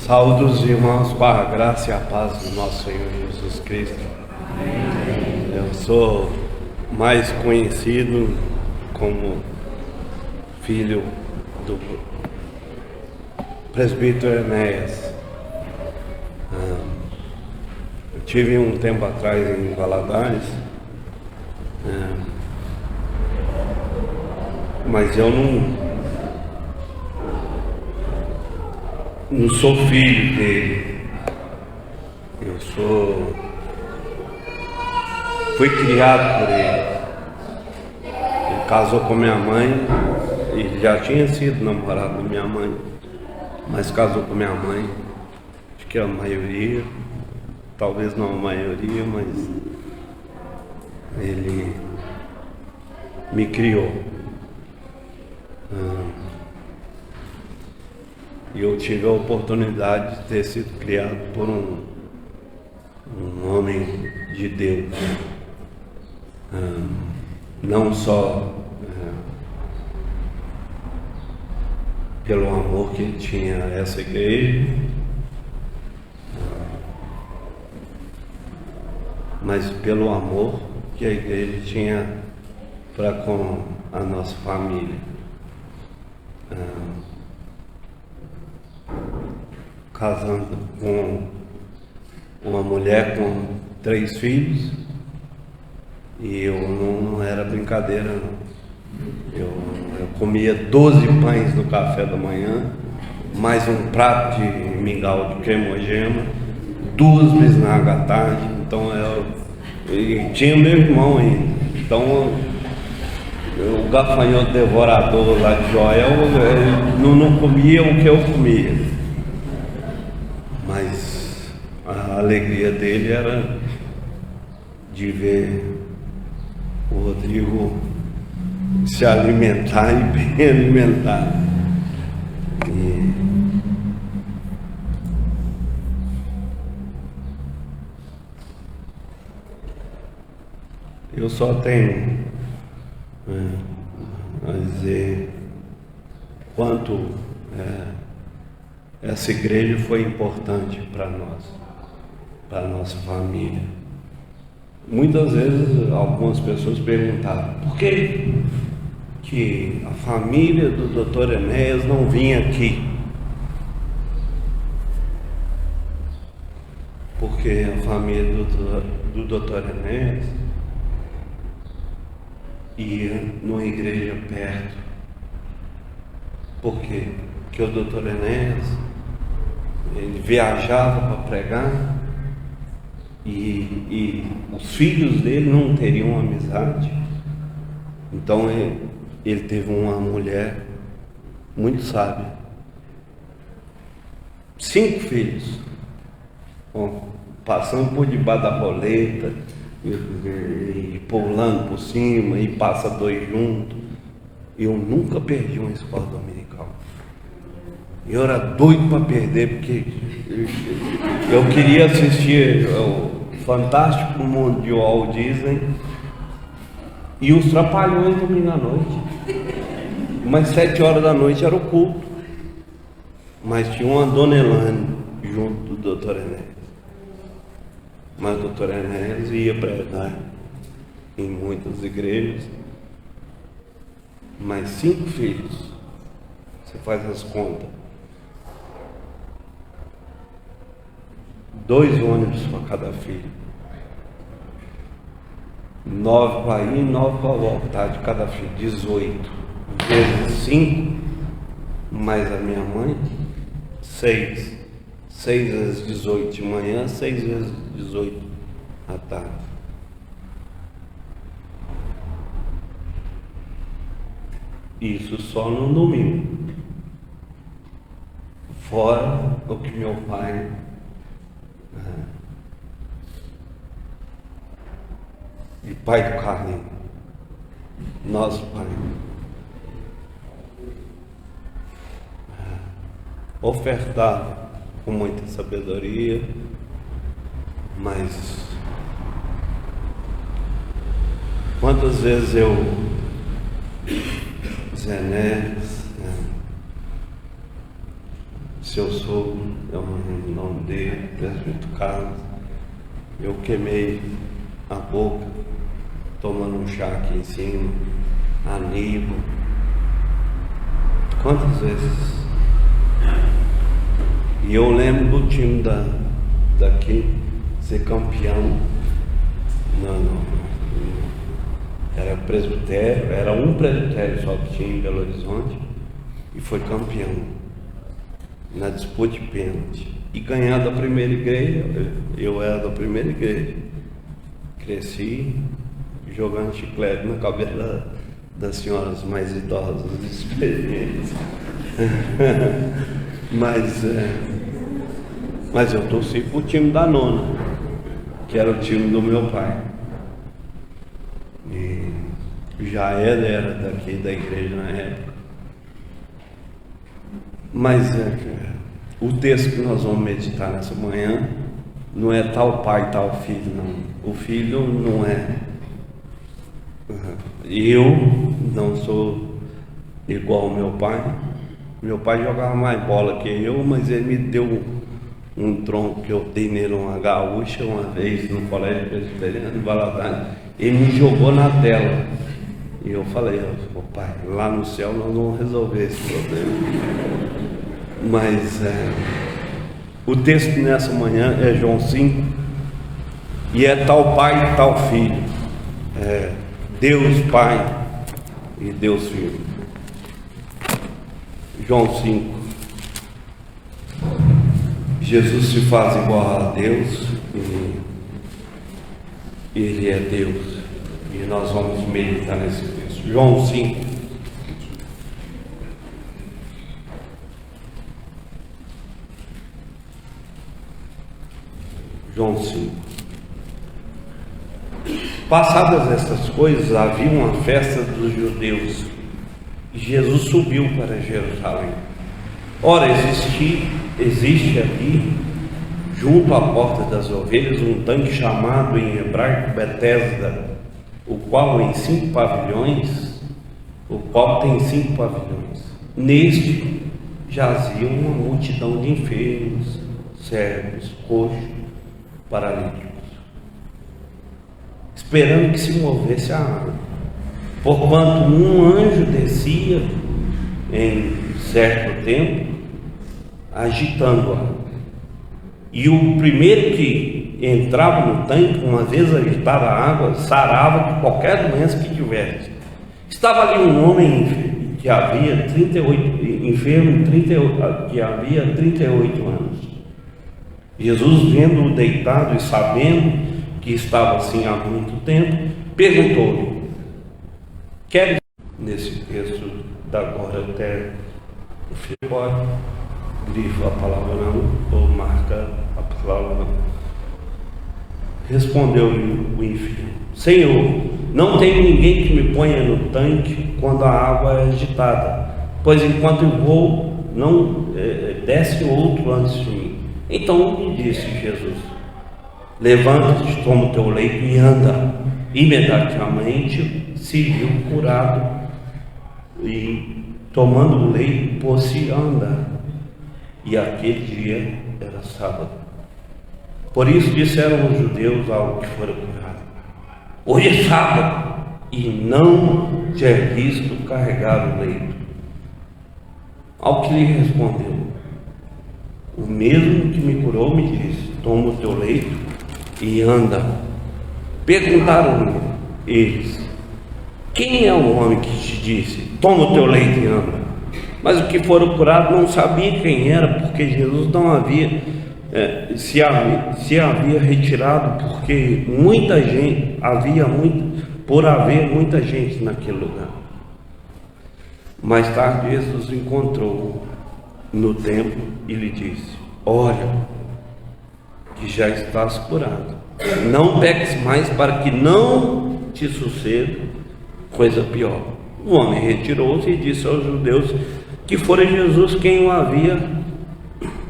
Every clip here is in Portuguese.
Saúdo os irmãos com a graça e a paz do nosso Senhor Jesus Cristo. Eu sou mais conhecido como filho do presbítero Enéas. Eu tive um tempo atrás em Valadares, mas eu não sou filho dele. Fui criado por ele. Ele casou com minha mãe. Ele já tinha sido namorado da minha mãe, mas casou com minha mãe. Acho que a maioria, talvez não a maioria, mas ele me criou. E eu tive a oportunidade de ter sido criado por um homem de Deus, não só pelo amor que ele tinha a essa igreja, mas pelo amor que a igreja tinha para com a nossa família. Casando com uma mulher com 3 filhos, e eu não era brincadeira não. Eu comia 12 pães no café da manhã, mais um prato de mingau de cremogema, 2 bisnagas à tarde. Então e tinha meu irmão ainda. Então o gafanhoto devorador lá de Joel não comia o que eu comia. Mas a alegria dele era de ver o Rodrigo se alimentar e bem alimentado. E eu só tenho a dizer quanto essa igreja foi importante para nós, para a nossa família. Muitas vezes algumas pessoas perguntavam por que a família do Dr. Enéas não vinha aqui. Porque a família do Dr. Enéas ia numa igreja perto. Por quê? Porque o Dr. Enéas, ele viajava para pregar, e os filhos dele não teriam amizade. Então ele teve uma mulher muito sábia, 5 filhos, passando por debaixo da roleta e pulando por cima, e passa 2 juntos. Eu nunca perdi uma escola dominical. Eu era doido para perder, porque eu queria assistir o Fantástico Mundo de Walt Disney e os Trapalhões domingo à noite. Mas 7 horas da noite era o culto. Mas tinha uma Dona Elane junto do Dr. Enéas. Mas o Dr. Enéas ia pregar em muitas igrejas. Mas 5 filhos, você faz as contas. 2 ônibus para cada filho. 9 para ir, 9 para voltar de cada filho. 18 vezes 5, mais a minha mãe, 6. 6 vezes 18 de manhã, 6 vezes 18 à tarde. Isso só no domingo. Fora o que meu pai e pai do Carlinhos, nosso pai, ofertava com muita sabedoria, mas quantas vezes eu, Zé Neves, seu sogro, eu não lembro o nome dele, presbítero Carlos. Eu queimei a boca tomando um chá aqui em cima, Aníbal. Quantas vezes? E eu lembro do time daqui ser campeão. Não. Era presbitério, era um presbitério só que tinha em Belo Horizonte e foi campeão na disputa de pênalti. E ganhar da primeira igreja, eu era da primeira igreja. Cresci jogando chiclete na cabeça das senhoras mais idosas, experientes. Mas eu torci pro time da nona, que era o time do meu pai. E já era daqui da igreja na época. Mas o texto que nós vamos meditar nessa manhã não é tal pai, tal filho, não. O filho não é. Eu não sou igual ao meu pai. Meu pai jogava mais bola que eu, mas ele me deu um tronco que eu dei nele, uma gaúcha, uma vez no colégio presbiteriano em Valadares. Ele me jogou na tela. E eu falei, pai, lá no céu nós vamos resolver esse problema. Mas o texto nessa manhã é João 5, e é tal pai, tal filho. Deus Pai e Deus Filho. João 5. Jesus se faz igual a Deus e Ele é Deus. E nós vamos meditar nesse texto. João 5. João 5. Passadas estas coisas, havia uma festa dos judeus e Jesus subiu para Jerusalém. Ora, existe ali, junto à porta das ovelhas, um tanque chamado em hebraico Betesda, o qual tem 5 pavilhões. Neste jazia uma multidão de enfermos, cegos, coxos, paralíticos, esperando que se movesse a água. Porquanto um anjo descia em certo tempo, agitando a água. E o primeiro que entrava no tanque, uma vez agitada a água, sarava de qualquer doença que tivesse. Estava ali um homem que havia 38 anos. Jesus, vendo-o deitado e sabendo que estava assim há muito tempo, perguntou-lhe: queres? Nesse texto da agora até o filho pode grifa a palavra não, ou marca a palavra não. Respondeu-lhe o enfermo: Senhor, não tem ninguém que me ponha no tanque quando a água é agitada, pois enquanto eu vou, não desce outro antes de mim. Então lhe disse Jesus: levanta-te, toma o teu leito e anda. Imediatamente se viu curado e, tomando o leito, pôs-se a andar. E aquele dia era sábado. Por isso disseram os judeus ao que fora curado: hoje é sábado e não te é visto carregar o leito. Ao que lhe respondeu: o mesmo que me curou me disse: toma o teu leito e anda. Perguntaram-lhe eles: quem é o homem que te disse: toma o teu leito e anda? Mas o que fora curado não sabia quem era, porque Jesus não havia se havia retirado, porque muita gente por haver muita gente naquele lugar. Mais tarde Jesus encontrou no templo e lhe disse: olha, que já estás curado, não peques mais, para que não te suceda coisa pior. O homem retirou-se e disse aos judeus que fora Jesus quem o havia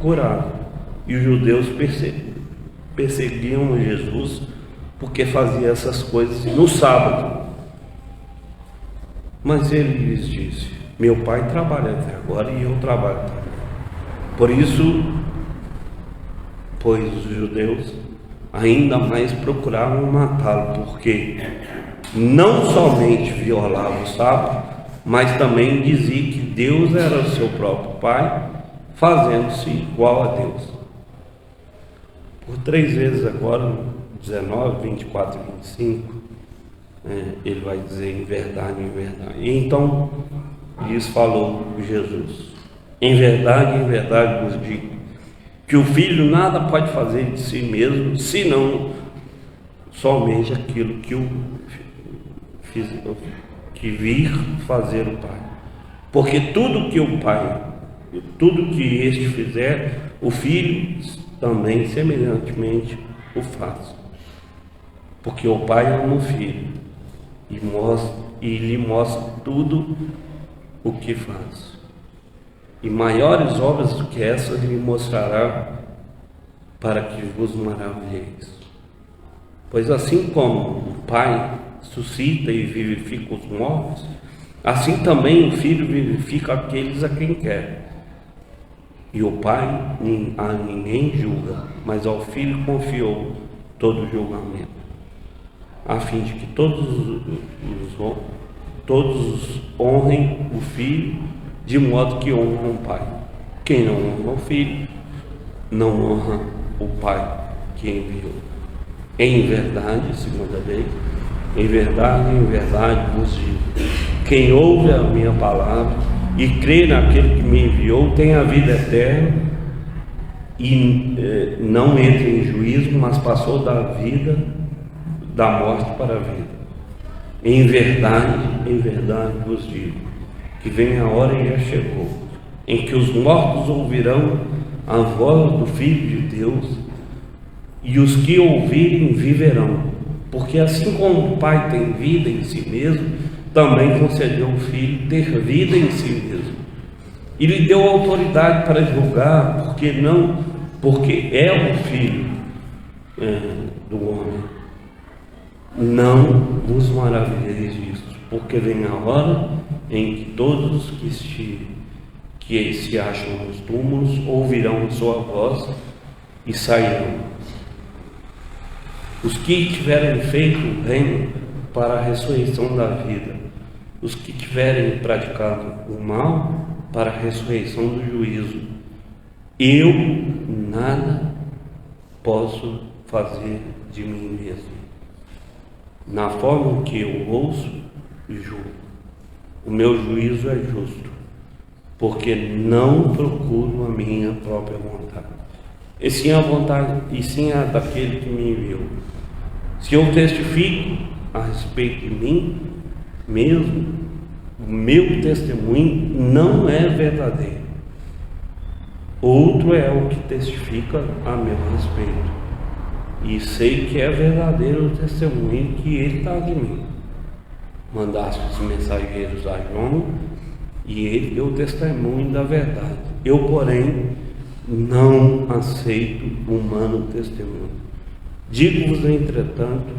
curado. E os judeus perseguiam Jesus porque fazia essas coisas no sábado. Mas ele lhes disse: meu pai trabalha até agora e eu trabalho também. Por isso, pois os judeus ainda mais procuravam matá-lo, porque não somente violava o sábado, mas também dizia que Deus era o seu próprio Pai, fazendo-se igual a Deus. Por 3 vezes agora, 19, 24 e 25, ele vai dizer em verdade, e então lhes falou Jesus: em verdade vos digo, que o Filho nada pode fazer de si mesmo, senão somente aquilo que vir fazer o Pai. Porque tudo que o Pai, tudo que este fizer, o Filho também semelhantemente o faz. Porque o Pai ama o Filho e lhe mostra tudo o que faz. E maiores obras do que essas lhe mostrará, para que vos maravilheis. Pois assim como o Pai suscita e vivifica os mortos, assim também o Filho vivifica aqueles a quem quer. E o Pai a ninguém julga, mas ao Filho confiou todo o julgamento, a fim de que todos honrem o Filho, de modo que honram o Pai. Quem não honra o Filho, não honra o Pai que enviou. Em verdade, segunda vez, em verdade vos digo, quem ouve a minha palavra e crê naquele que me enviou tem a vida eterna e não entra em juízo, mas passou da morte para a vida. Em verdade vos digo, que vem a hora e já chegou, em que os mortos ouvirão a voz do Filho de Deus, e os que ouvirem viverão. Porque assim como o Pai tem vida em si mesmo, também concedeu ao Filho ter vida em si mesmo. E lhe deu autoridade para julgar, porque é o Filho do homem. Não vos maravilheis disso, porque vem a hora em que todos que se acham nos túmulos ouvirão sua voz e sairão. Os que tiverem feito o bem para a ressurreição da vida, os que tiverem praticado o mal para a ressurreição do juízo. Eu nada posso fazer de mim mesmo. Na forma que eu ouço e julgo, o meu juízo é justo, porque não procuro a minha própria vontade, e sim a vontade, e sim a daquele que me enviou. Se eu testifico a respeito de mim mesmo, o meu testemunho não é verdadeiro. Outro é o que testifica a meu respeito, e sei que é verdadeiro o testemunho que ele dá de mim. Mandaste os mensageiros a João, e ele deu testemunho da verdade. Eu, porém, não aceito humano testemunho. Digo-vos, entretanto,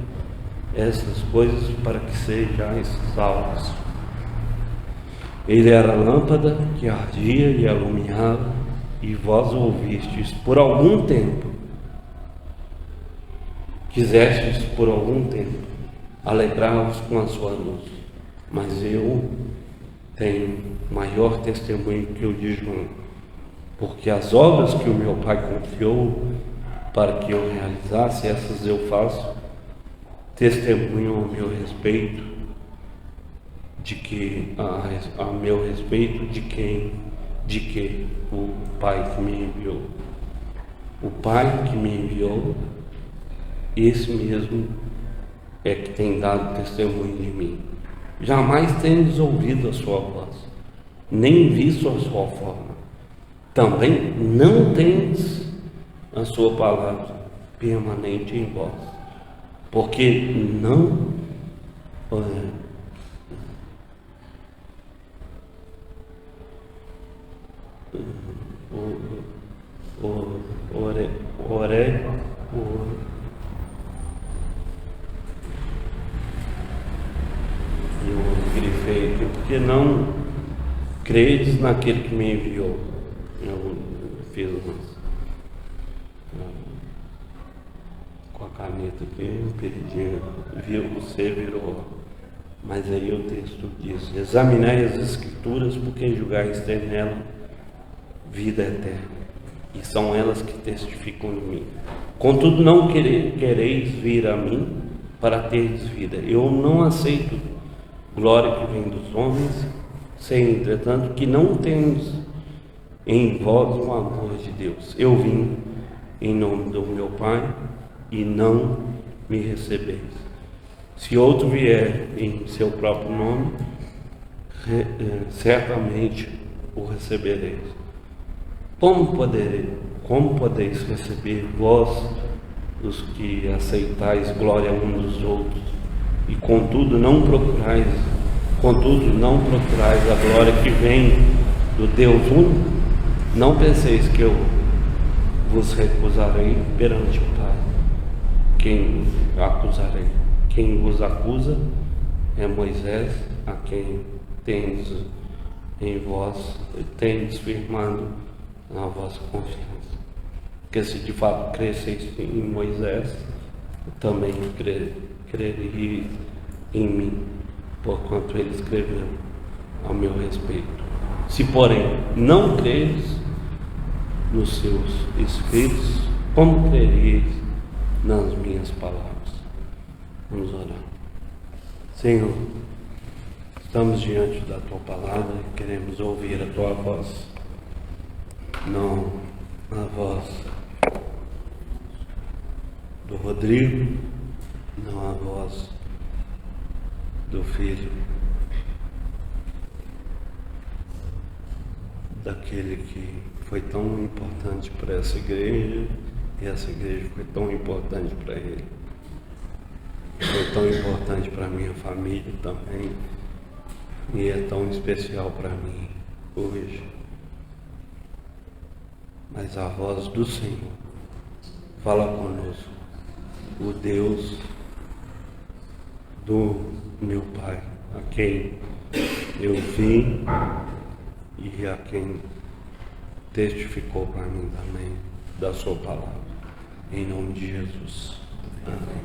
essas coisas para que sejais salvos. Ele era a lâmpada que ardia e alumiava, e vós ouvistes por algum tempo, quisestes por algum tempo alegrar-vos com a sua luz, mas eu tenho maior testemunho que o de João, porque as obras que o meu Pai confiou para que eu realizasse, essas eu faço, testemunham ao meu respeito de que o Pai que me enviou. O Pai que me enviou, esse mesmo é que tem dado testemunho de mim. Jamais tendes ouvido a sua voz, nem visto a sua forma. Também não tendes a sua palavra permanente em vós, porque não eu grifei aqui, porque não credes naquele que me enviou. fiz com a caneta aqui, eu perdi, você virou. Mas aí o texto diz: examinai as Escrituras, porque julgais ter nela vida eterna, e são elas que testificam de mim. Contudo, não quereis vir a mim para terdes vida. Eu não aceito glória que vem dos homens, sei, entretanto, que não tendes em vós o amor de Deus. Eu vim em nome do meu Pai, e não me recebeis. Se outro vier em seu próprio nome, certamente o recebereis. Como podeis receber vós, os que aceitais glória uns dos outros, e contudo não procurais a glória que vem do Deus único? Não penseis que eu vos recusarei perante o Pai. Quem acusarei? Quem vos acusa é Moisés, a quem tendes firmado na vossa confiança. Porque se de fato cresceis em Moisés, também crereis em mim, porquanto ele escreveu a meu respeito. Se porém não creres nos seus escritos, como crereis nas minhas palavras? Vamos orar. Senhor, estamos diante da Tua palavra e queremos ouvir a Tua voz, não a voz do Rodrigo, não a voz do filho daquele que foi tão importante para essa igreja, e essa igreja foi tão importante para ele. Foi tão importante para minha família também, e é tão especial para mim hoje. Mas a voz do Senhor fala conosco, o Deus do meu Pai, a quem eu vim e a quem testificou para mim também da sua palavra. Em nome de Jesus. Amém.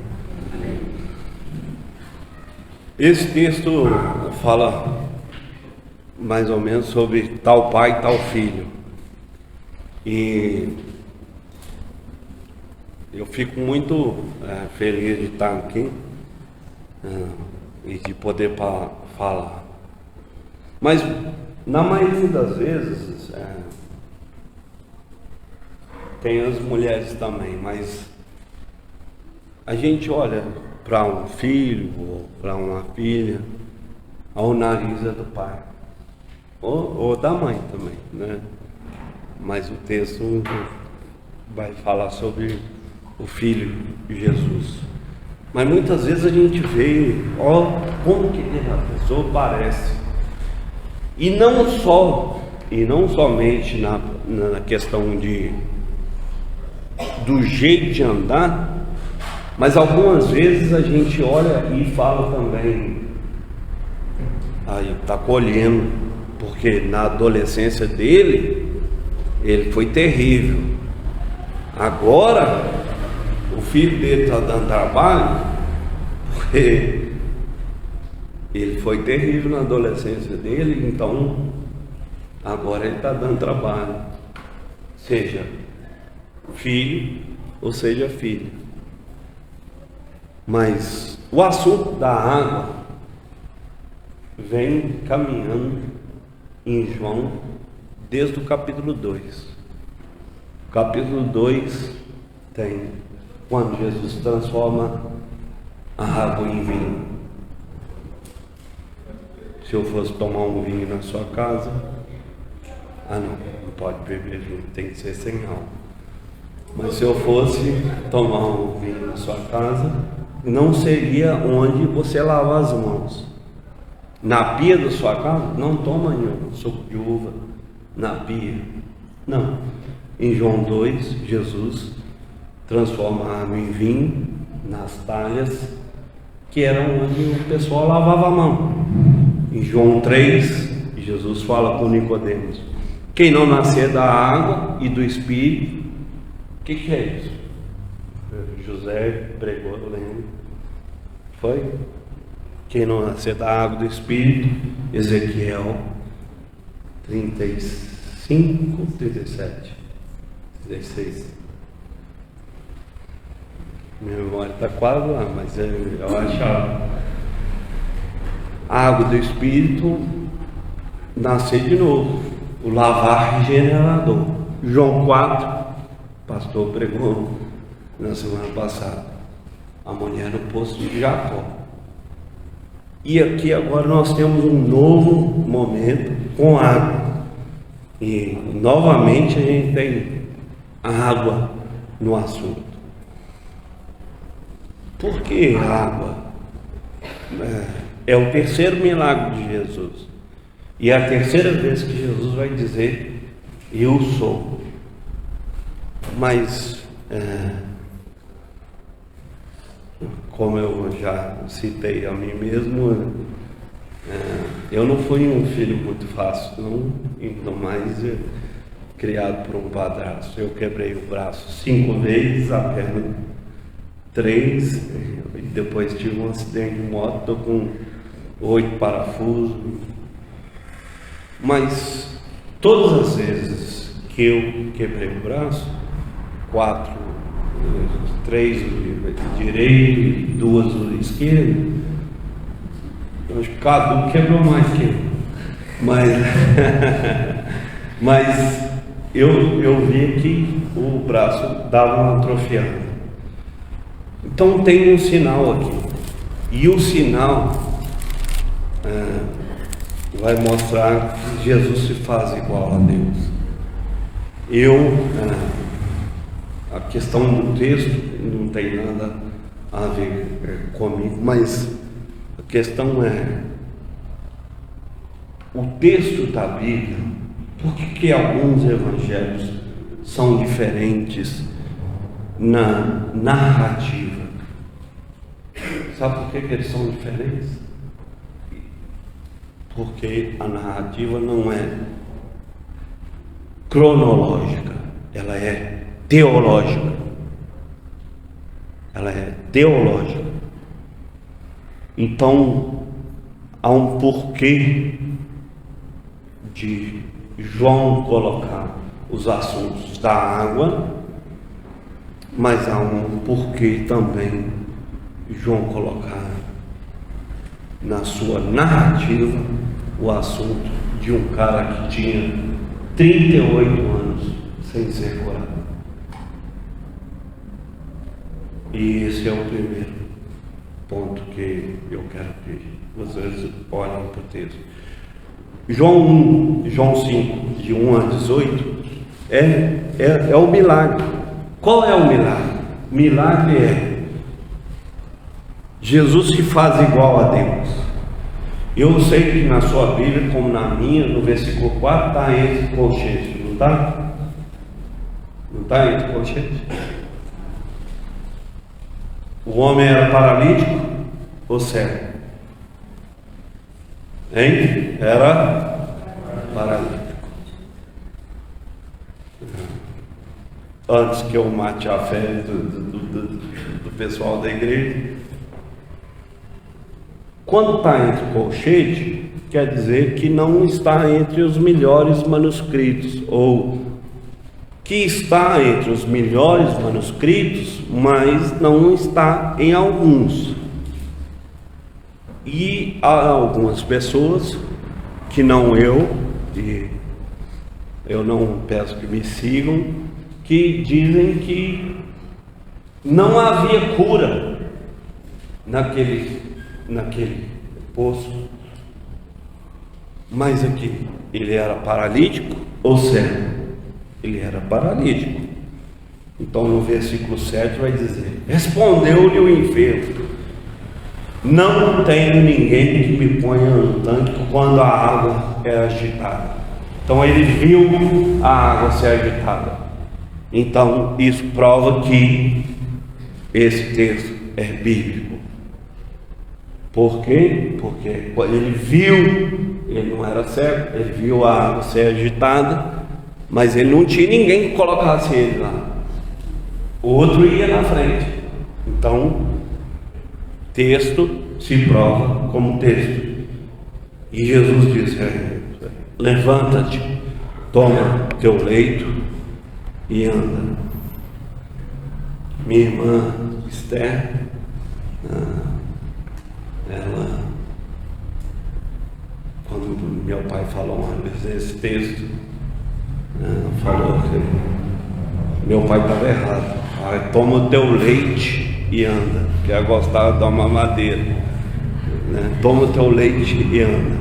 Esse texto fala mais ou menos sobre tal pai e tal filho. E eu fico muito feliz de estar aqui e de poder falar. Mas na maioria das vezes tem as mulheres também, mas a gente olha para um filho ou para uma filha, ao nariz é do pai ou da mãe também, né? Mas o texto vai falar sobre o Filho de Jesus. Mas muitas vezes a gente vê, como que a pessoa parece. E não somente na questão do jeito de andar, mas algumas vezes a gente olha e fala também, aí está colhendo, porque na adolescência dele, ele foi terrível. Agora, o filho dele está dando trabalho, porque ele foi terrível na adolescência dele, então agora ele está dando trabalho. Seja filho ou seja filha. Mas o assunto da água vem caminhando em João desde o capítulo 2. O capítulo 2 tem quando Jesus transforma a água em vinho. Se eu fosse tomar um vinho na sua casa, não pode beber vinho, tem que ser sem álcool. Mas se eu fosse tomar um vinho na sua casa, não seria onde você lava as mãos. Na pia da sua casa, não toma nenhum suco de uva na pia. Não. Em João 2, Jesus transforma a água em vinho nas talhas, que eram onde o pessoal lavava a mão. Em João 3, Jesus fala com Nicodemos: Quem não nascer da água e do Espírito, o que é isso? José pregou, eu lembro. Foi? Quem não nascer da água e do Espírito, Ezequiel 35, 37, 16. Minha memória está quase lá, mas eu achava. A água do Espírito, nascer de novo, o lavar regenerador. João 4, o pastor pregou na semana passada, a mulher no poço de Jacó. E aqui agora nós temos um novo momento com água. E novamente a gente tem água no assunto. Por que água? É o terceiro milagre de Jesus. E é a terceira vez que Jesus vai dizer: eu sou. Mas, como eu já citei a mim mesmo, eu não fui um filho muito fácil, não, ainda mais criado por um padrasto. Eu quebrei o braço 5 vezes, a perna 3, e depois tive um acidente de moto, estou com 8 parafusos. Mas todas as vezes que eu quebrei o braço, 3 do direito e 2 do esquerdo, eu acho que cada um quebrou mais que eu. Mas eu vi que o braço dava uma atrofiada. Então tem um sinal aqui. E o sinal vai mostrar que Jesus se faz igual a Deus. A questão do texto não tem nada a ver comigo, mas a questão é o texto da Bíblia. Por que alguns evangelhos são diferentes na narrativa? Sabe por que eles são diferentes? Porque a narrativa não é cronológica, ela é teológica. Ela é teológica. Então, há um porquê de João colocar os assuntos da água, mas há um porquê também João colocar na sua narrativa o assunto de um cara que tinha 38 anos sem ser curado. E esse é o primeiro ponto que eu quero que vocês olhem para o texto. João 1, João 5, de 1 a 18, é o milagre. Qual é o milagre? O milagre é Jesus se faz igual a Deus. Eu sei que na sua Bíblia, como na minha, no versículo 4, está entre colchetes, não está? Não está entre colchetes? O homem era paralítico ou cego? Hein? Era paralítico. Antes que eu mate a fé do pessoal da igreja, quando está entre colchete, quer dizer que não está entre os melhores manuscritos, ou que está entre os melhores manuscritos, mas não está em alguns. E há algumas pessoas, que não eu, e eu não peço que me sigam, que dizem que não havia cura naquele poço. Mas aqui, ele era paralítico ou cego? Ele era paralítico. Então no versículo 7 vai dizer: respondeu-lhe o enfermo: não tenho ninguém que me ponha no tanque quando a água é agitada. Então ele viu a água ser agitada. Então isso prova que esse texto é bíblico. Por quê? Porque ele viu, ele não era cego, ele viu a água ser agitada, mas ele não tinha ninguém que colocasse ele lá. O outro ia na frente. Então, texto se prova como texto. E Jesus disse: levanta-te, toma teu leito e anda. Minha irmã Esther, ela, quando meu pai falou uma vez esse texto, falou que meu pai estava errado. Toma o teu leite e anda, que ela gostava de dar uma mamadeira, né? Toma o teu leite e anda,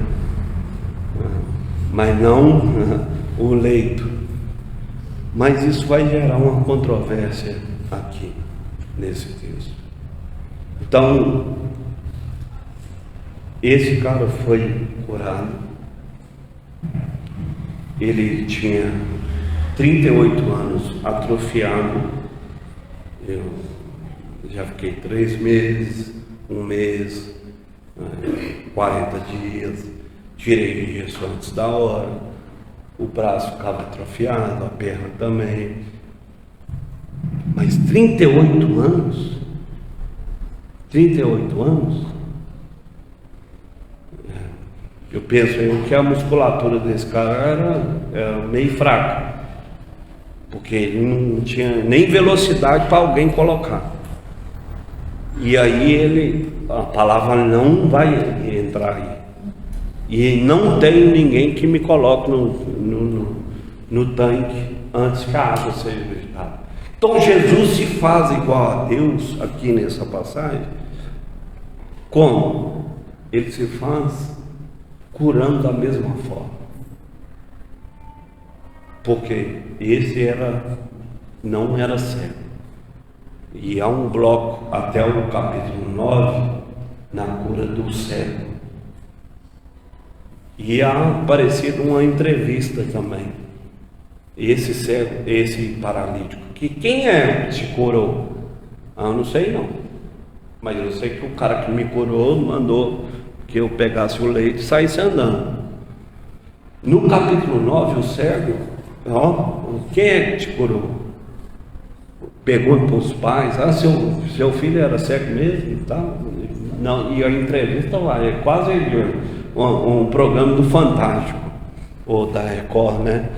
mas não o leito. Mas isso vai gerar uma controvérsia aqui nesse texto. Então, esse cara foi curado. Ele tinha 38 anos, atrofiado. Eu já fiquei 3 meses, 1 mês, 40 dias, tirei isso antes da hora, o braço ficava atrofiado, a perna também. Mas 38 anos, eu penso que a musculatura desse cara era meio fraca, porque ele não tinha nem velocidade para alguém colocar. E aí a palavra não vai entrar aí. E não tenho ninguém que me coloque no tanque antes que a água seja vegetada. Então Jesus se faz igual a Deus aqui nessa passagem. Como? Ele se faz curando da mesma forma. Porque esse não era cego. E há um bloco até o capítulo 9 na cura do cego. E há aparecido uma entrevista também. Esse cego, esse paralítico, que quem te curou? Eu não sei não. Mas eu sei que o cara que me curou mandou que eu pegasse o leite e saísse andando. No capítulo 9, o cego, quem te curou? Pegou para os pais, seu filho era cego mesmo e tal. Não, e a entrevista lá, é quase um programa do Fantástico, ou da Record, né?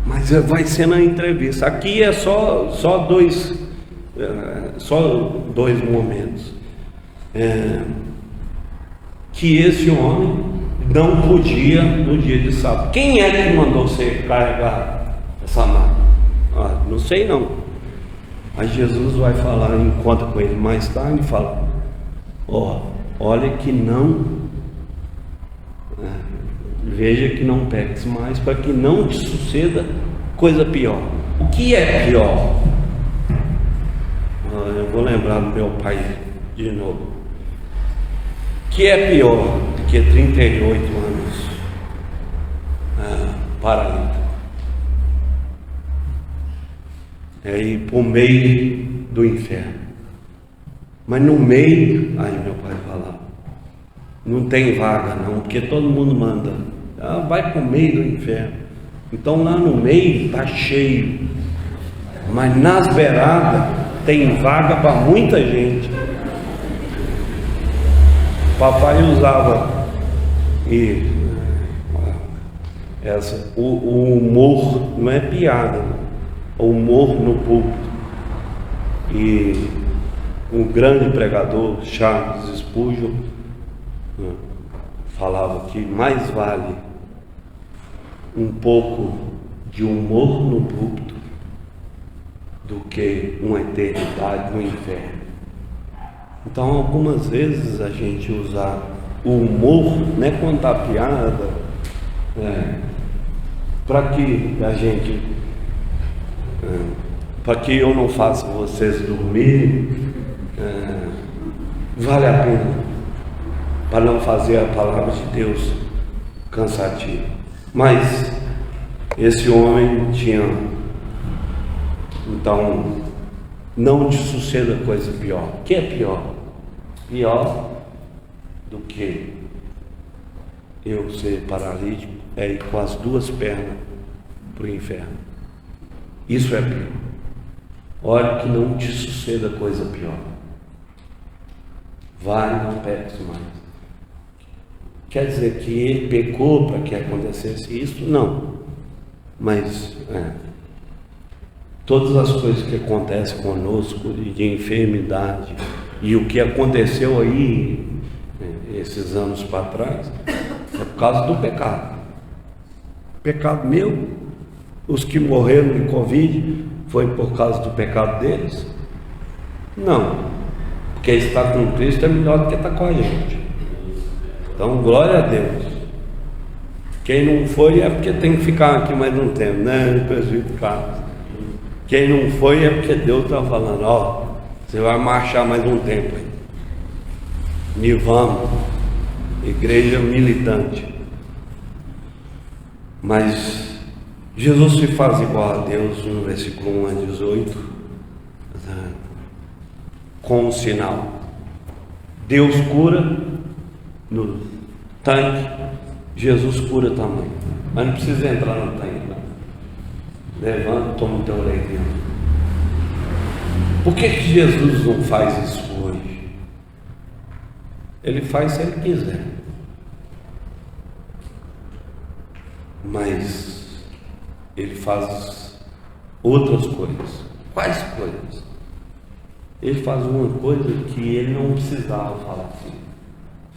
Mas vai ser na entrevista. Aqui é só dois momentos. Que esse homem não podia no dia de sábado. Quem é que mandou você carregar essa máquina? Não sei não. Aí Jesus vai falar, encontra com ele mais tarde e fala: olha que não, veja que não peques mais, para que não te suceda coisa pior. O que é pior? Eu vou lembrar do meu pai de novo. O que é pior do que 38 anos paralítico? É ir para o meio do inferno. Mas no meio, aí meu pai fala, não tem vaga não, porque todo mundo manda. Vai para o meio do inferno. Então lá no meio está cheio, mas nas beiradas tem vaga para muita gente. Papai usava o humor, não é piada, o humor no púlpito. E um grande pregador, Charles Spurgeon, falava que mais vale um pouco de humor no púlpito do que uma eternidade no inferno. Então, algumas vezes a gente usa o humor, né, contar piada, para que a gente, para que eu não faça vocês dormirem, vale a pena, para não fazer a palavra de Deus cansativa. Mas esse homem tinha, então, não te suceda coisa pior. O que é pior? Pior do que eu ser paralítico é ir com as duas pernas para o inferno. Isso é pior. Olha que não te suceda coisa pior. Vai, não peques mais. Quer dizer que ele pecou para que acontecesse isso? Não. Mas todas as coisas que acontecem conosco de enfermidade e o que aconteceu aí esses anos para trás é por causa do pecado. Pecado meu. Os que morreram de Covid foi por causa do pecado deles? Não, porque estar com Cristo é melhor do que estar com a gente. Então, glória a Deus. Quem não foi é porque tem que ficar aqui mais um tempo, né? Prejudicado. Quem não foi é porque Deus está falando: ó, você vai marchar mais um tempo aí. E vamos, igreja militante. Mas Jesus se faz igual a Deus no versículo 1 a 18, com um sinal. Deus cura no tanque, Jesus cura também. Mas não precisa entrar no tanque, não. Levanta, toma o teu leite. Por que Jesus não faz isso hoje? Ele faz se ele quiser. Mas ele faz outras coisas. Quais coisas? Ele faz uma coisa que ele não precisava falar assim: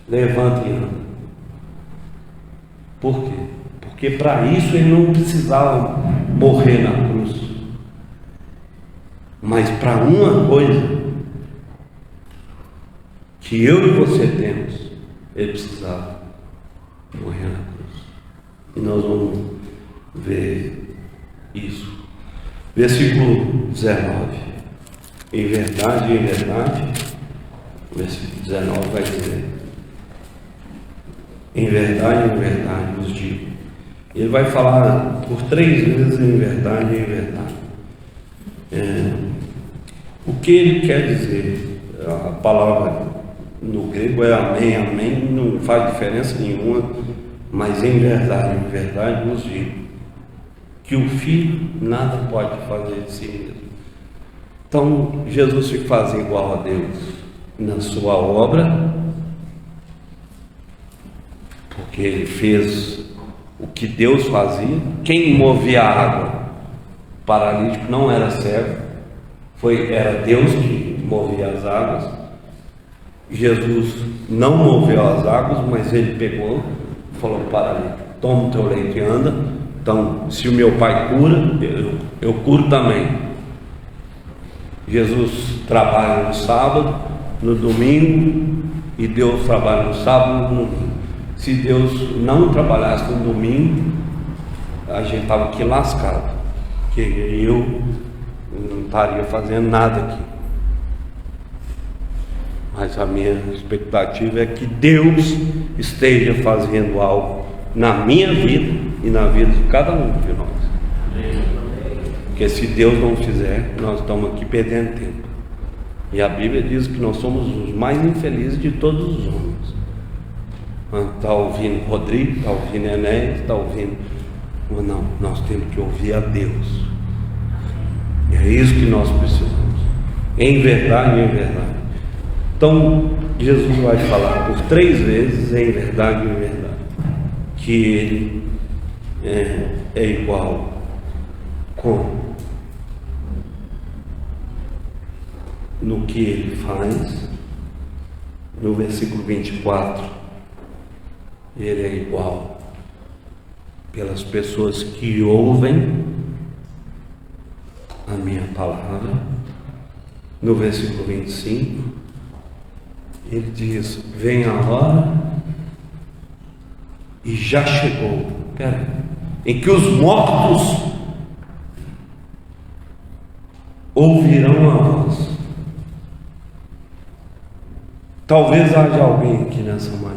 levanta e anda. Por quê? Porque para isso ele não precisava morrer na cruz. Mas para uma coisa que eu e você temos, ele precisava morrer na cruz. E nós vamos ver isso. Versículo 19. Em verdade, o versículo 19 vai dizer: em verdade vos digo. Ele vai falar por 3 vezes em verdade. O que ele quer dizer? A palavra no grego é amém, não faz diferença nenhuma, mas em verdade vos digo que o Filho nada pode fazer de si mesmo. Então Jesus se faz igual a Deus na sua obra, porque ele fez o que Deus fazia. Quem movia a água, o paralítico não era cego, era Deus que movia as águas. Jesus não moveu as águas, mas ele pegou e falou para o paralítico: toma o teu leite e anda. Então, se o meu Pai cura, eu curo também. Jesus trabalha no sábado, no domingo, e Deus trabalha no sábado e no domingo. Se Deus não trabalhasse no domingo, a gente estava aqui lascado, porque eu não estaria fazendo nada aqui. Mas a minha expectativa é que Deus esteja fazendo algo na minha vida e na vida de cada um de nós. Porque se Deus não fizer, nós estamos aqui perdendo tempo. E a Bíblia diz que nós somos os mais infelizes de todos os homens. Está ouvindo Rodrigo, está ouvindo Enéas, está ouvindo... Não, nós temos que ouvir a Deus. E é isso que nós precisamos. Em verdade. Então, Jesus vai falar por 3 vezes, em verdade, que ele é igual. Como? No que ele faz. No versículo 24, ele é igual pelas pessoas que ouvem a minha palavra. No versículo 25, ele diz: vem a hora, e já chegou, em que os mortos ouvirão a voz. Talvez haja alguém aqui nessa manhã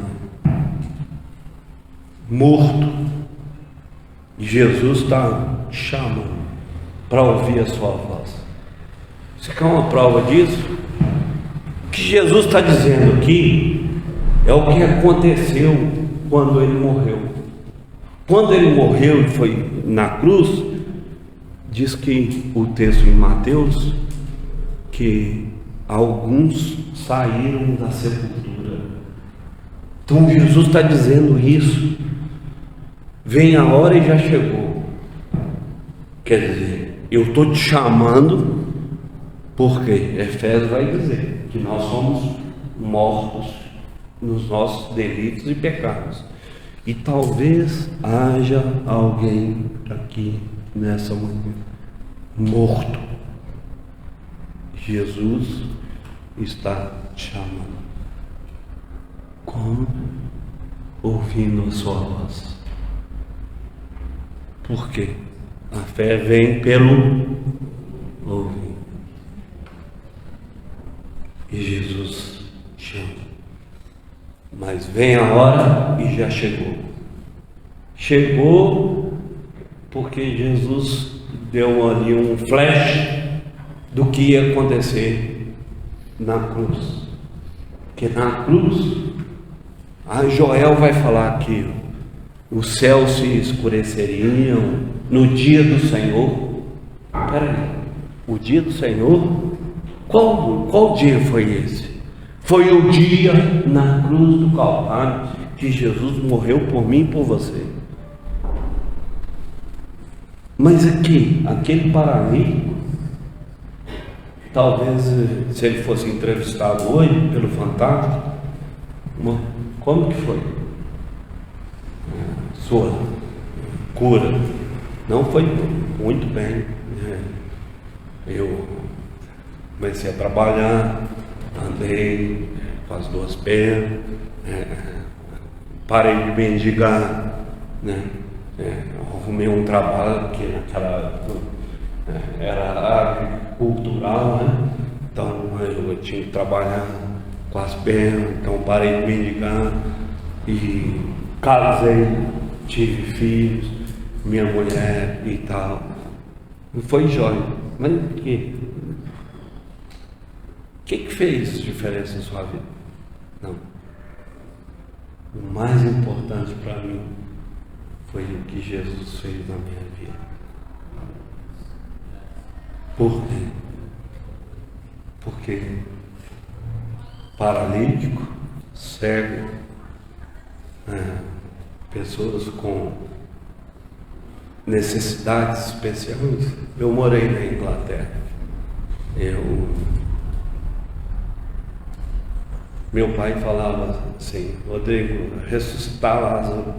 morto, e Jesus está chamando para ouvir a sua voz. Você quer uma prova disso? O que Jesus está dizendo aqui é o que aconteceu quando ele morreu. Quando ele morreu e foi na cruz, diz que o texto em Mateus, que alguns saíram da sepultura. Então Jesus está dizendo isso. Vem a hora e já chegou. Quer dizer, eu estou te chamando, porque Efésios vai dizer que nós somos mortos nos nossos delitos e pecados. E talvez haja alguém aqui nessa manhã morto. Jesus está te chamando. Como? Ouvindo a sua voz. Por quê? A fé vem pelo ouvir. E Jesus chama. Mas vem a hora e já chegou. Chegou porque Jesus deu ali um flash do que ia acontecer na cruz. Porque na cruz, a Joel vai falar que os céus se escureceriam no dia do Senhor. Peraí, o dia do Senhor? Qual dia foi esse? Foi o dia na cruz do Calvário que Jesus morreu por mim e por você. Mas aqui, aquele paralítico, talvez se ele fosse entrevistado hoje pelo Fantástico, como que foi? Sua cura? Não foi muito bem. Eu comecei a trabalhar, andei com as duas pernas, parei de mendigar, né? Arrumei um trabalho que naquela época era agricultural, né? Então eu tinha que trabalhar com as pernas, então parei de mendigar e casei, tive filhos, minha mulher e tal. Foi jóia. Mas o que fez diferença na sua vida? Não. O mais importante para mim foi o que Jesus fez na minha vida. Por quê? Porque paralítico, cego, pessoas com necessidades especiais. Eu morei na Inglaterra. Meu pai falava assim: Rodrigo, ressuscitar Lázaro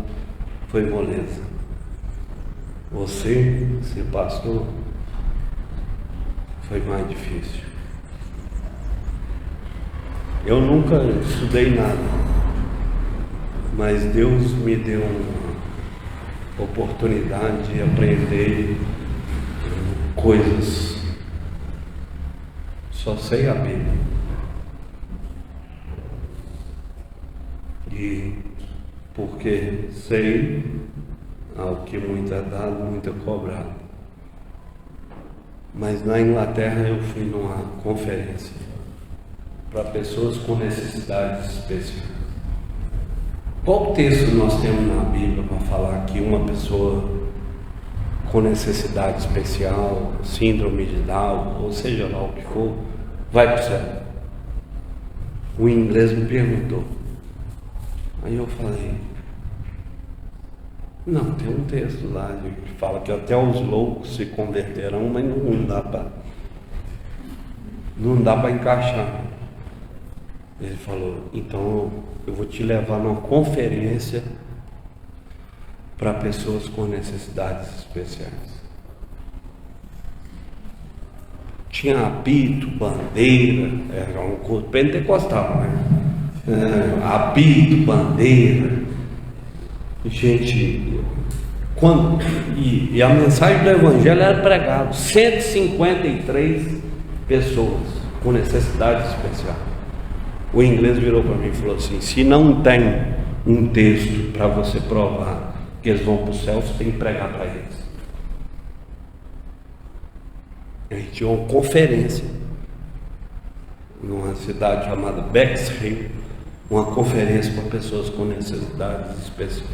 foi moleza. Você, ser pastor, foi mais difícil. Eu nunca estudei nada, mas Deus me deu uma oportunidade de aprender coisas. Só sei a Bíblia. E porque sei ao que muito é dado, muito é cobrado. Mas na Inglaterra eu fui numa conferência para pessoas com necessidades especiais. Qual texto nós temos na Bíblia para falar que uma pessoa com necessidade especial, síndrome de Down, ou seja lá o que for, vai para o céu? O inglês me perguntou. Aí eu falei: não, tem um texto lá que fala que até os loucos se converterão, mas não dá para encaixar. Ele falou: então eu vou te levar numa conferência para pessoas com necessidades especiais. Tinha apito, bandeira, era um culto pentecostal, né? Apito, bandeira, gente, e a mensagem do Evangelho era pregada. 153 pessoas com necessidade especial. O inglês virou para mim e falou assim: se não tem um texto para você provar que eles vão para o céu, você tem que pregar para eles. A gente tinha uma conferência numa cidade chamada Bexhill, uma conferência para pessoas com necessidades especiais.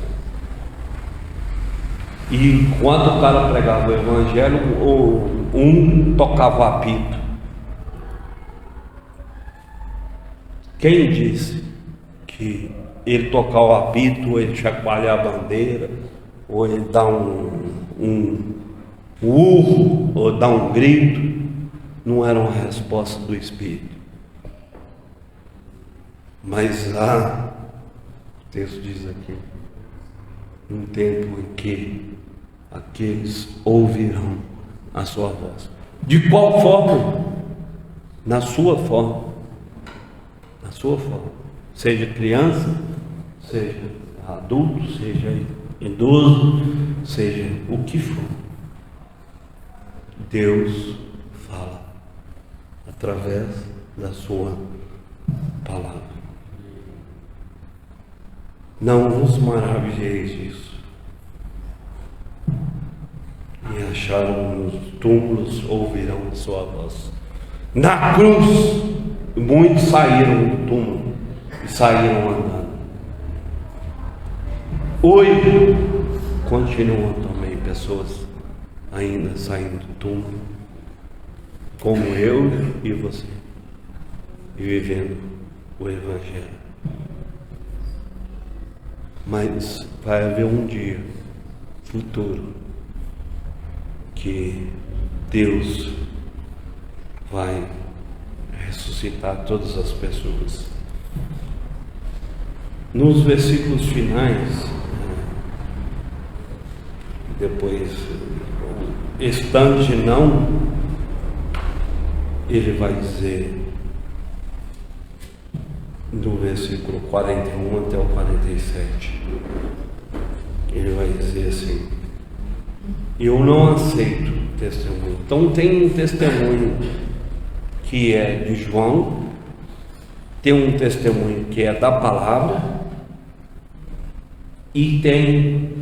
E quando o cara pregava o evangelho, um tocava o apito. Quem disse que ele tocar o apito, ou ele chacoalhar a bandeira, ou ele dar um urro, ou dar um grito, não era uma resposta do Espírito? Mas lá, o texto diz aqui, um tempo em que aqueles ouvirão a sua voz. De qual forma? Na sua forma. Na sua forma. Seja criança, seja adulto, seja idoso, seja o que for. Deus fala através da sua palavra. Não vos maravilheis disso. E acharam nos túmulos, ouvirão a sua voz. Na cruz, muitos saíram do túmulo e saíram andando. Hoje, continuam também pessoas ainda saindo do túmulo, como eu e você, e vivendo o Evangelho. Mas vai haver um dia futuro que Deus vai ressuscitar todas as pessoas. Nos versículos finais, depois, estando não, ele vai dizer, do versículo 41 até o 47, ele vai dizer assim: eu não aceito testemunho. Então tem um testemunho que é de João, tem um testemunho que é da palavra, e tem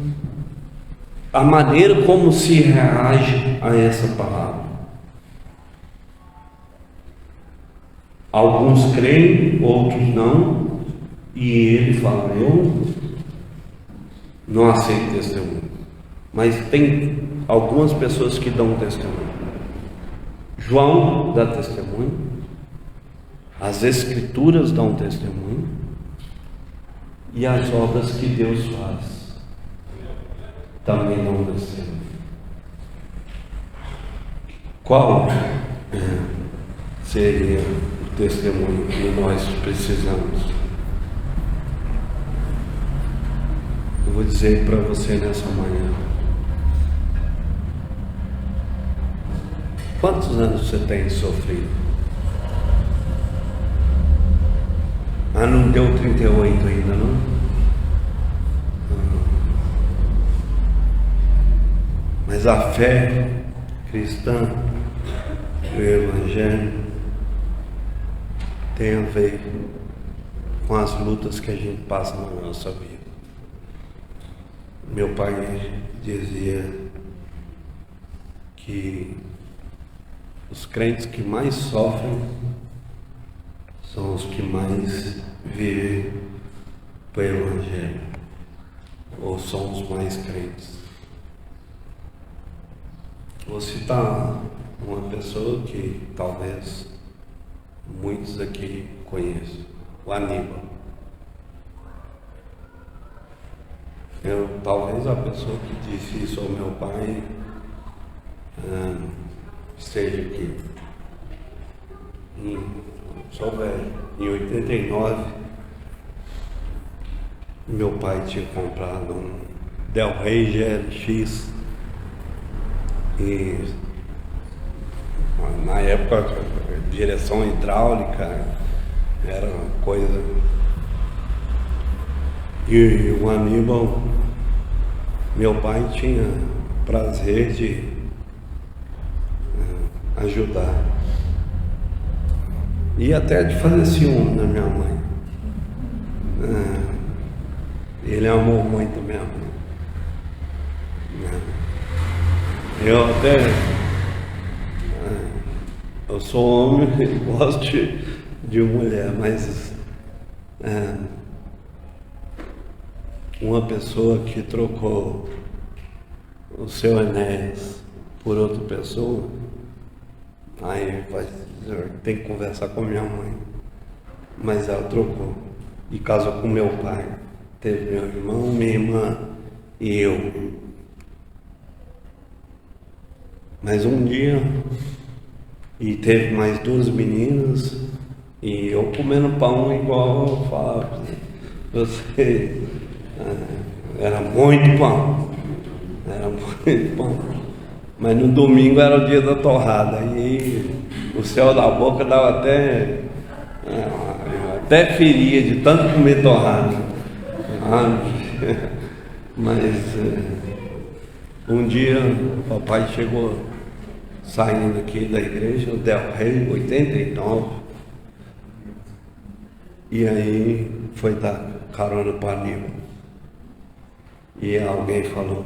a maneira como se reage a essa palavra. Alguns creem, outros não, e ele fala: eu não aceito testemunho. Mas tem algumas pessoas que dão testemunho. João dá testemunho, as Escrituras dão testemunho, e as obras que Deus faz também dão testemunho. Qual seria o testemunho que nós precisamos? Eu vou dizer para você nessa manhã. Quantos anos você tem sofrido? Ah, não deu 38 ainda, não? Mas a fé cristã, o Evangelho, tem a ver com as lutas que a gente passa na nossa vida. Meu pai dizia que os crentes que mais sofrem são os que mais vivem o Evangelho, ou são os mais crentes. Vou citar uma pessoa que talvez muitos aqui conheçam, o Aníbal. Talvez a pessoa que disse isso ao meu pai esteja aqui. Sou velho. Em 89, meu pai tinha comprado um Del Rey GLX. E na época, direção hidráulica era uma coisa. E o Aníbal, meu pai tinha prazer de ajudar, e até de fazer ciúme na minha mãe. Ele amou muito minha mãe. Eu até eu sou homem e gosto de mulher, mas uma pessoa que trocou o seu Enéas por outra pessoa, aí tem que conversar com a minha mãe. Mas ela trocou e casou com meu pai. Teve meu irmão, minha irmã e eu. Mas um dia, e teve mais 2 meninas, e eu comendo pão igual eu falava. Você era muito pão. Era muito pão. Mas no domingo era o dia da torrada. E o céu da boca dava até feria de tanto comer torrada. Mas um dia o papai chegou saindo aqui da igreja, o Del Rey, 89, e aí foi dar carona para Aníbal. E alguém falou: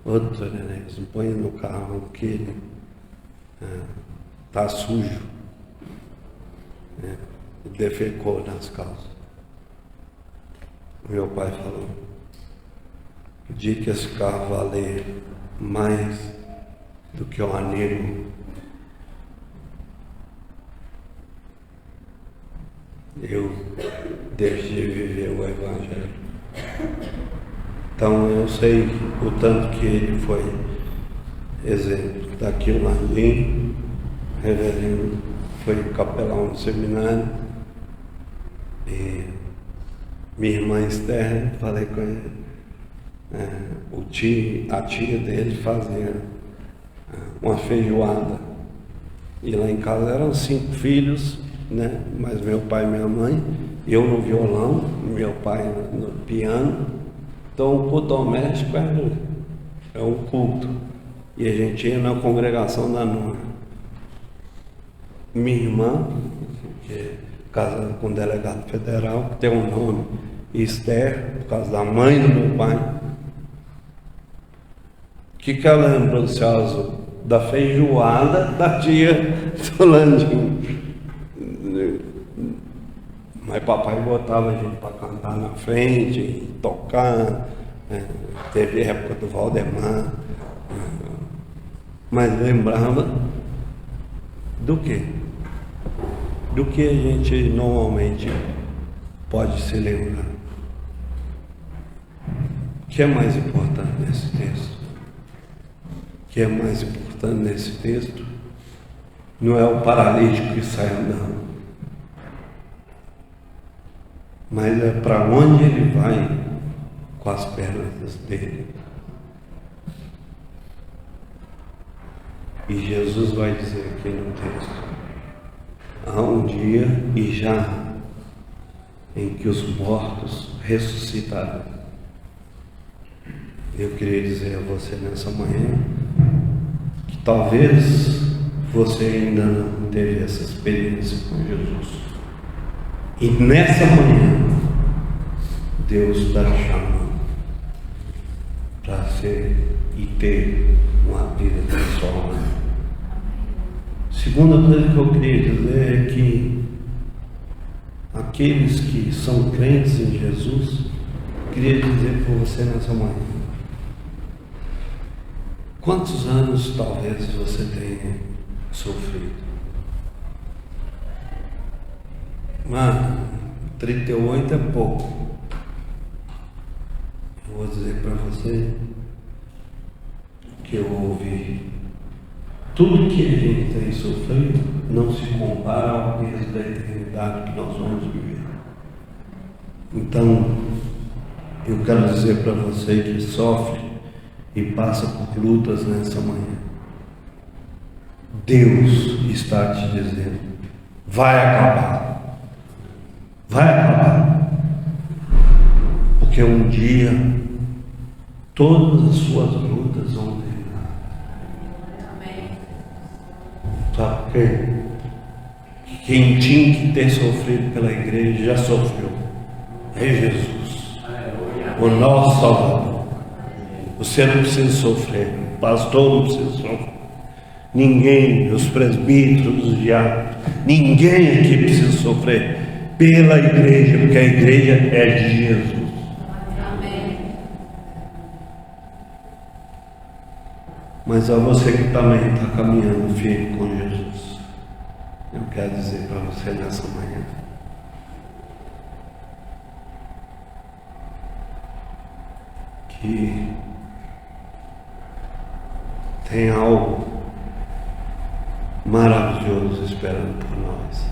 ô doutor Enéas, não põe no carro que ele tá sujo. Defecou nas calças. Meu pai falou: o dia que esse carro valer mais do que o Aníbal, eu deixo de viver o Evangelho. Então eu sei o tanto que ele foi exemplo. Daqui o Landim, reverendo, foi capelão no seminário, e minha irmã Esther, falei com ele, a tia dele fazia uma feijoada, e lá em casa eram 5 filhos, né? Mas meu pai e minha mãe, eu no violão, meu pai no piano. Então o culto doméstico é um culto, e a gente ia na congregação da Nona. Minha irmã, que é casada com um delegado federal, que tem um nome, Esther, por causa da mãe do meu pai. O que ela lembrou, seu Azul? Da feijoada da tia do Landim. Mas papai botava a gente para cantar na frente, tocar, teve época do Valdemar, mas lembrava do quê? Do que a gente normalmente pode se lembrar. O que é mais importante nesse texto? O que é mais importante nesse texto não é o paralítico que sai andando, mas é para onde ele vai com as pernas dele. E Jesus vai dizer aqui no texto: há um dia e já em que os mortos ressuscitarão. Eu queria dizer a você nessa manhã que talvez você ainda não teve essa experiência com Jesus. E nessa manhã, Deus está chamando para ser e ter uma vida transformada. Segunda coisa que eu queria dizer é que aqueles que são crentes em Jesus, queria dizer para você nessa manhã: quantos anos talvez você tenha sofrido? Mano, 38 é pouco. Eu vou dizer para você que eu ouvi: tudo que a gente tem sofrido não se compara ao peso da eternidade que nós vamos viver. Então, eu quero dizer para você que sofre e passa por lutas nessa manhã, Deus está te dizendo: vai acabar. Vai acabar. Porque um dia todas as suas lutas vão terminar. Amém. Sabe por quê? Quem tinha que ter sofrido pela igreja já sofreu. É Jesus, o nosso Salvador. Você não precisa sofrer, o pastor não precisa sofrer, ninguém, os presbíteros, os diáconos, ninguém aqui precisa sofrer pela igreja, porque a igreja é de Jesus. Amém. Mas a você que também está caminhando firme com Jesus, eu quero dizer para você nessa manhã: que tem algo maravilhoso esperando por nós.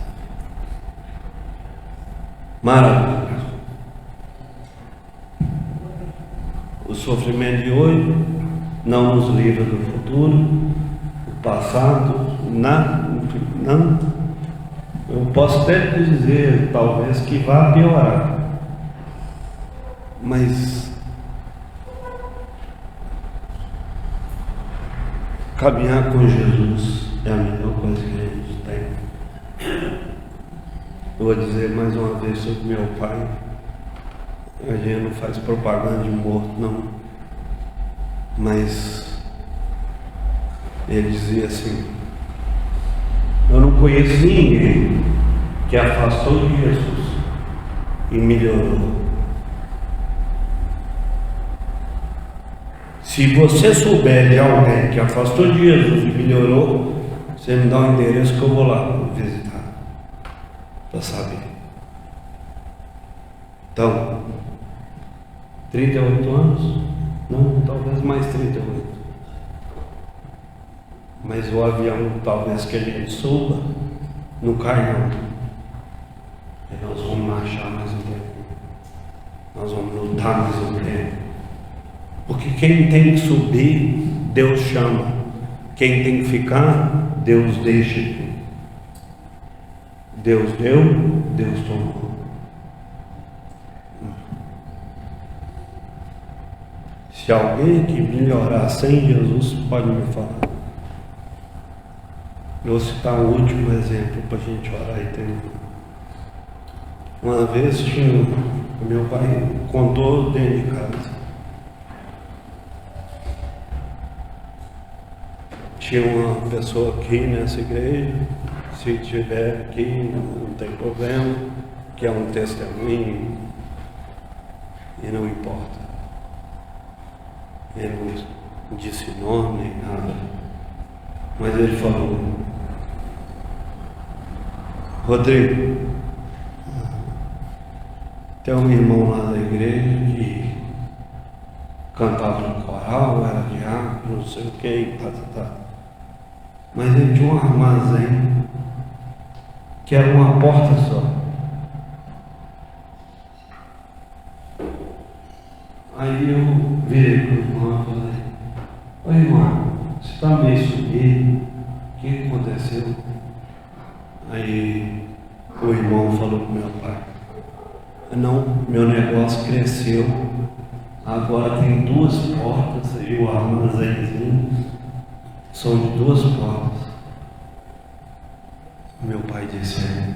Maravilhoso. O sofrimento de hoje não nos livra do futuro, do passado, não. Eu posso até te dizer, talvez, que vá piorar, mas caminhar com Jesus é a melhor coisa que a gente tem. Eu vou dizer mais uma vez sobre meu pai. A gente não faz propaganda de morto, não. Mas ele dizia assim: eu não conheço ninguém que afastou de Jesus e melhorou. Se você souber de alguém que afastou de Jesus e melhorou, você me dá um endereço que eu vou lá visitar, para saber. Então, 38 anos? Não, talvez mais 38. Mas o avião, talvez que a gente suba, não cai não. E nós vamos marchar mais um tempo. Nós vamos lutar mais um tempo. Porque quem tem que subir, Deus chama. Quem tem que ficar, Deus deixa. Deus deu, Deus tomou. Se alguém que melhorar sem Jesus, pode me falar. Eu vou citar um último exemplo para a gente orar e terminar. Uma vez meu pai contou dentro de casa. Tinha uma pessoa aqui nessa igreja, se tiver aqui, não tem problema, que é um testemunho e não importa. Ele não disse nome nem nada, mas ele falou: Rodrigo, tem um irmão lá da igreja que cantava no coral, era diácono, não sei o que, mas ele tinha um armazém que era uma porta só. Aí eu virei para o irmão e falei: oi irmão, você está meio subido, o que aconteceu? Aí o irmão falou para o meu pai: não, meu negócio cresceu, agora tem 2 portas e o armazenzinho são de 2 portas. Meu pai disse: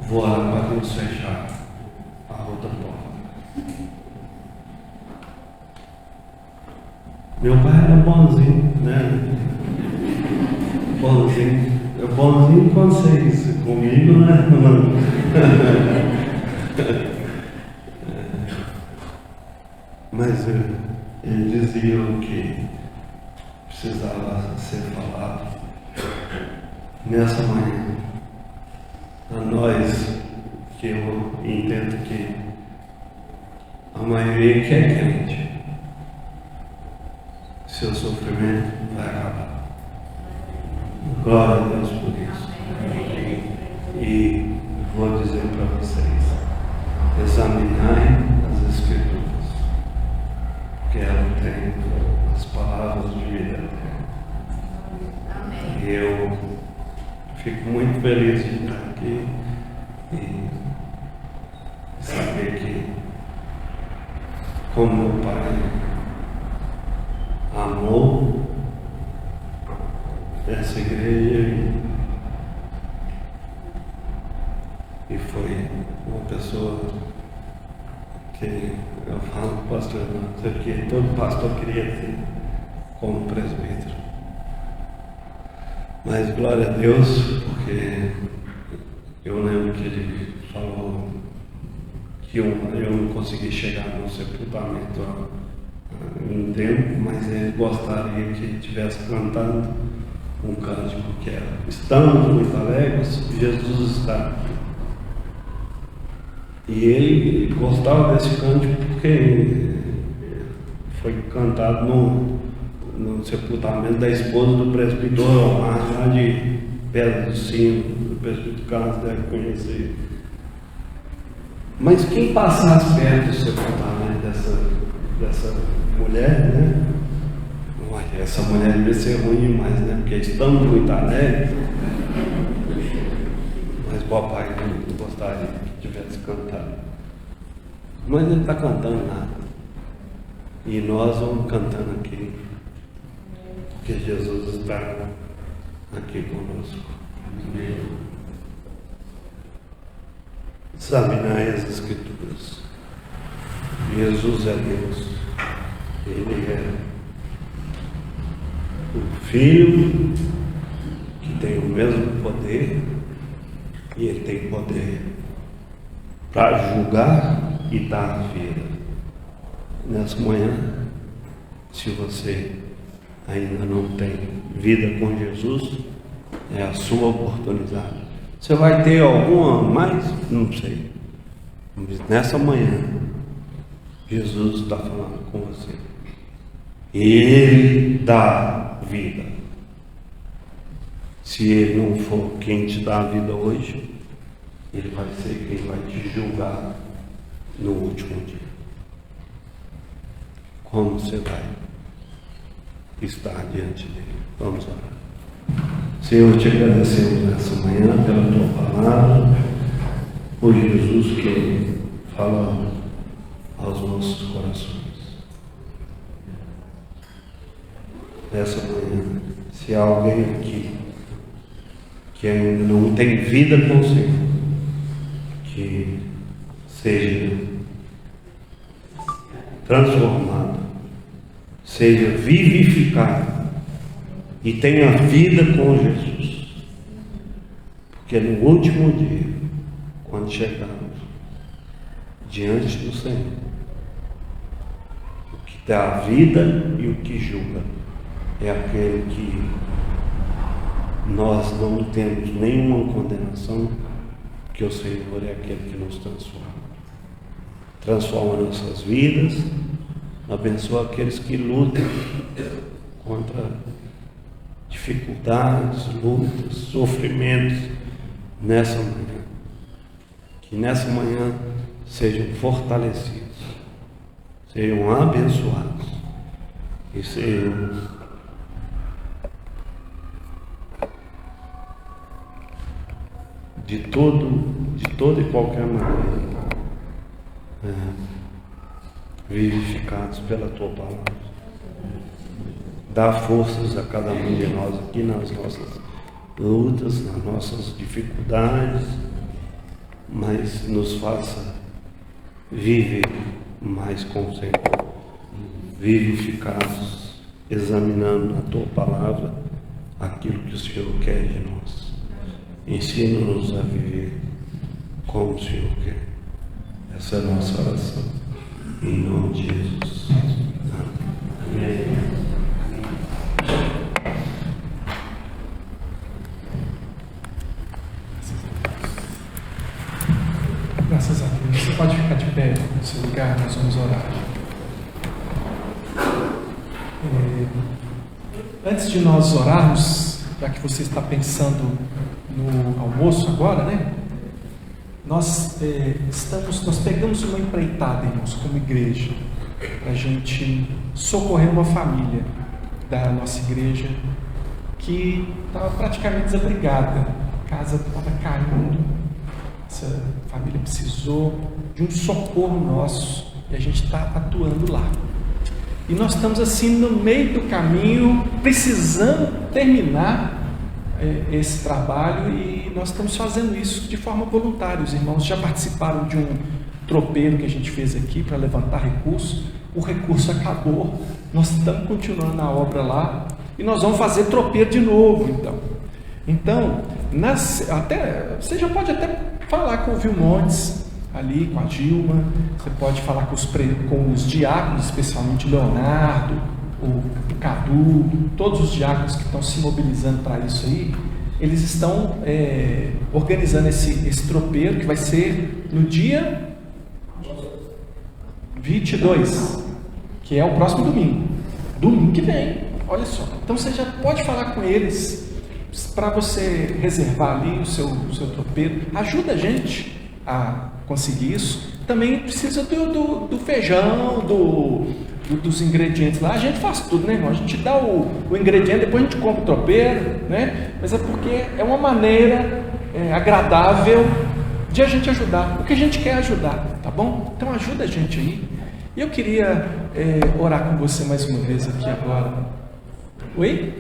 vou lá para Deus fechar a outra porta. Meu pai era bonzinho, né? Bonzinho. Bonzinho com vocês, comigo, né? Mas ele dizia que precisava ser falado. Nessa manhã, a nós, que eu entendo que a maioria que é crente, seu sofrimento vai acabar. Glória a Deus por isso. E vou dizer para vocês: examinai as Escrituras, que ela tem as palavras de vida eterna. E eu fico muito feliz de estar aqui e saber que, como meu pai amou essa igreja e foi uma pessoa que eu falo, pastor, que todo pastor queria ter como presbítero. Mas glória a Deus, porque eu lembro que ele falou que eu não consegui chegar no sepultamento um tempo, mas ele gostaria que ele estivesse cantando um cântico que era: estamos muito alegres, Jesus está aqui. E ele gostava desse cântico porque foi cantado no sepultamento da esposa do presbítero Omar, lá de Pedra do Sino. O presbítero Carlos deve conhecer. Mas quem passasse perto do sepultamento dessa mulher, né? Essa mulher devia ser ruim demais, né? Porque estamos muito alegres. Mas o papai não gostaria que tivesse cantado. Mas ele está cantando nada. E nós vamos cantando aqui. Porque Jesus está aqui conosco. Examinai as Escrituras. Jesus é Deus. Ele é o Filho que tem o mesmo poder, e ele tem poder para julgar e dar vida. Nessa manhã, se você ainda não tem vida com Jesus, é a sua oportunidade. Você vai ter alguma mais? Não sei. Mas nessa manhã, Jesus está falando com você. Ele dá vida. Se ele não for quem te dá a vida hoje, ele vai ser quem vai te julgar no último dia. Como você vai estar diante dele? Vamos orar. Senhor, te agradecemos nessa manhã pela tua palavra, por Jesus que fala aos nossos corações. Nessa manhã, se há alguém aqui que ainda não tem vida com o Senhor, que seja transformado, seja vivificado e tenha vida com Jesus, porque no último dia, quando chegarmos diante do Senhor, o que dá a vida e o que julga é aquele que nós não temos nenhuma condenação, que o Senhor é aquele que nos transforma nossas vidas, abençoa aqueles que lutam contra dificuldades, lutas, sofrimentos nessa manhã. Que nessa manhã sejam fortalecidos, sejam abençoados e sejam de toda e qualquer maneira vivificados pela tua palavra. Dá forças a cada um de nós aqui nas nossas lutas, nas nossas dificuldades, mas nos faça viver mais com o Senhor, vivificados, examinando na tua palavra aquilo que o Senhor quer de nós. Ensina-nos a viver como o Senhor quer. Essa é a nossa oração. Em nome de Jesus. Amém. Graças a Deus. Você pode ficar de pé no seu lugar, nós vamos orar. Antes de nós orarmos, já que você está pensando no almoço agora, né? Nós pegamos uma empreitada, irmãos, como igreja, para a gente socorrer uma família da nossa igreja que estava praticamente desabrigada, a casa estava caindo, essa família precisou de um socorro nosso e a gente está atuando lá. E nós estamos assim no meio do caminho, precisando terminar esse trabalho, e nós estamos fazendo isso de forma voluntária. Os irmãos já participaram de um tropeiro que a gente fez aqui para levantar recursos. O recurso acabou, nós estamos continuando a obra lá e nós vamos fazer tropeiro de novo. Então você já pode até falar com o Vilmontes ali com a Dilma, você pode falar com os diáconos, especialmente o Leonardo, o Cadu, todos os diáconos que estão se mobilizando para isso aí. Eles estão organizando esse tropeiro, que vai ser no dia 22, que é o próximo domingo que vem, olha só. Então você já pode falar com eles para você reservar ali o seu tropeiro. Ajuda a gente a conseguir isso. Também precisa do feijão, dos ingredientes lá. A gente faz tudo, né, irmão? A gente dá o ingrediente, depois a gente compra o tropeiro, né? Mas é porque é uma maneira agradável de a gente ajudar, porque a gente quer ajudar, tá bom? Então ajuda a gente aí. E eu queria orar com você mais uma vez aqui agora. Oi?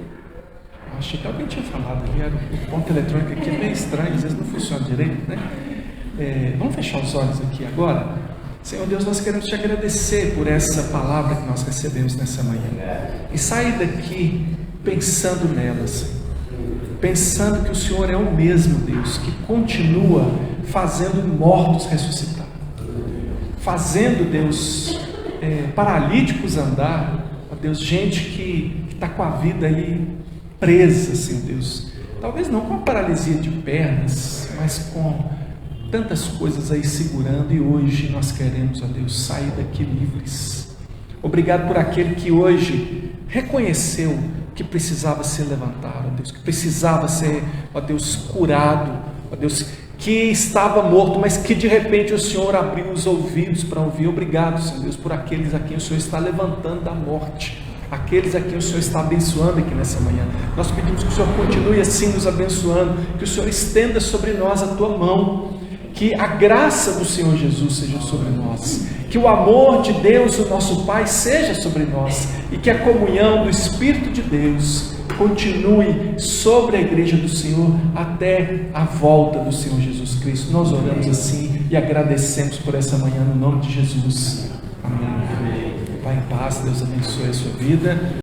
Achei que alguém tinha falado ali, o ponto eletrônico aqui é meio estranho, às vezes não funciona direito, né? Vamos fechar os olhos aqui agora. Senhor Deus, nós queremos te agradecer por essa palavra que nós recebemos nessa manhã. E sair daqui pensando nela, Senhor. Pensando que o Senhor é o mesmo Deus, que continua fazendo mortos ressuscitar. Fazendo, Deus, paralíticos andar. Ó Deus, gente que está com a vida aí presa, Senhor Deus. Talvez não com a paralisia de pernas, mas com tantas coisas aí segurando, e hoje nós queremos, ó Deus, sair daqui livres. Obrigado por aquele que hoje reconheceu que precisava ser levantado, ó Deus, que precisava ser, ó Deus, curado, ó Deus, que estava morto, mas que de repente o Senhor abriu os ouvidos para ouvir. Obrigado, Senhor Deus, por aqueles a quem o Senhor está levantando da morte, aqueles a quem o Senhor está abençoando aqui nessa manhã. Nós pedimos que o Senhor continue assim nos abençoando, que o Senhor estenda sobre nós a tua mão, que a graça do Senhor Jesus seja sobre nós, que o amor de Deus, o nosso Pai, seja sobre nós, e que a comunhão do Espírito de Deus continue sobre a igreja do Senhor até a volta do Senhor Jesus Cristo. Nós oramos assim e agradecemos por essa manhã no nome de Jesus. Amém. Vai em paz, Deus abençoe a sua vida.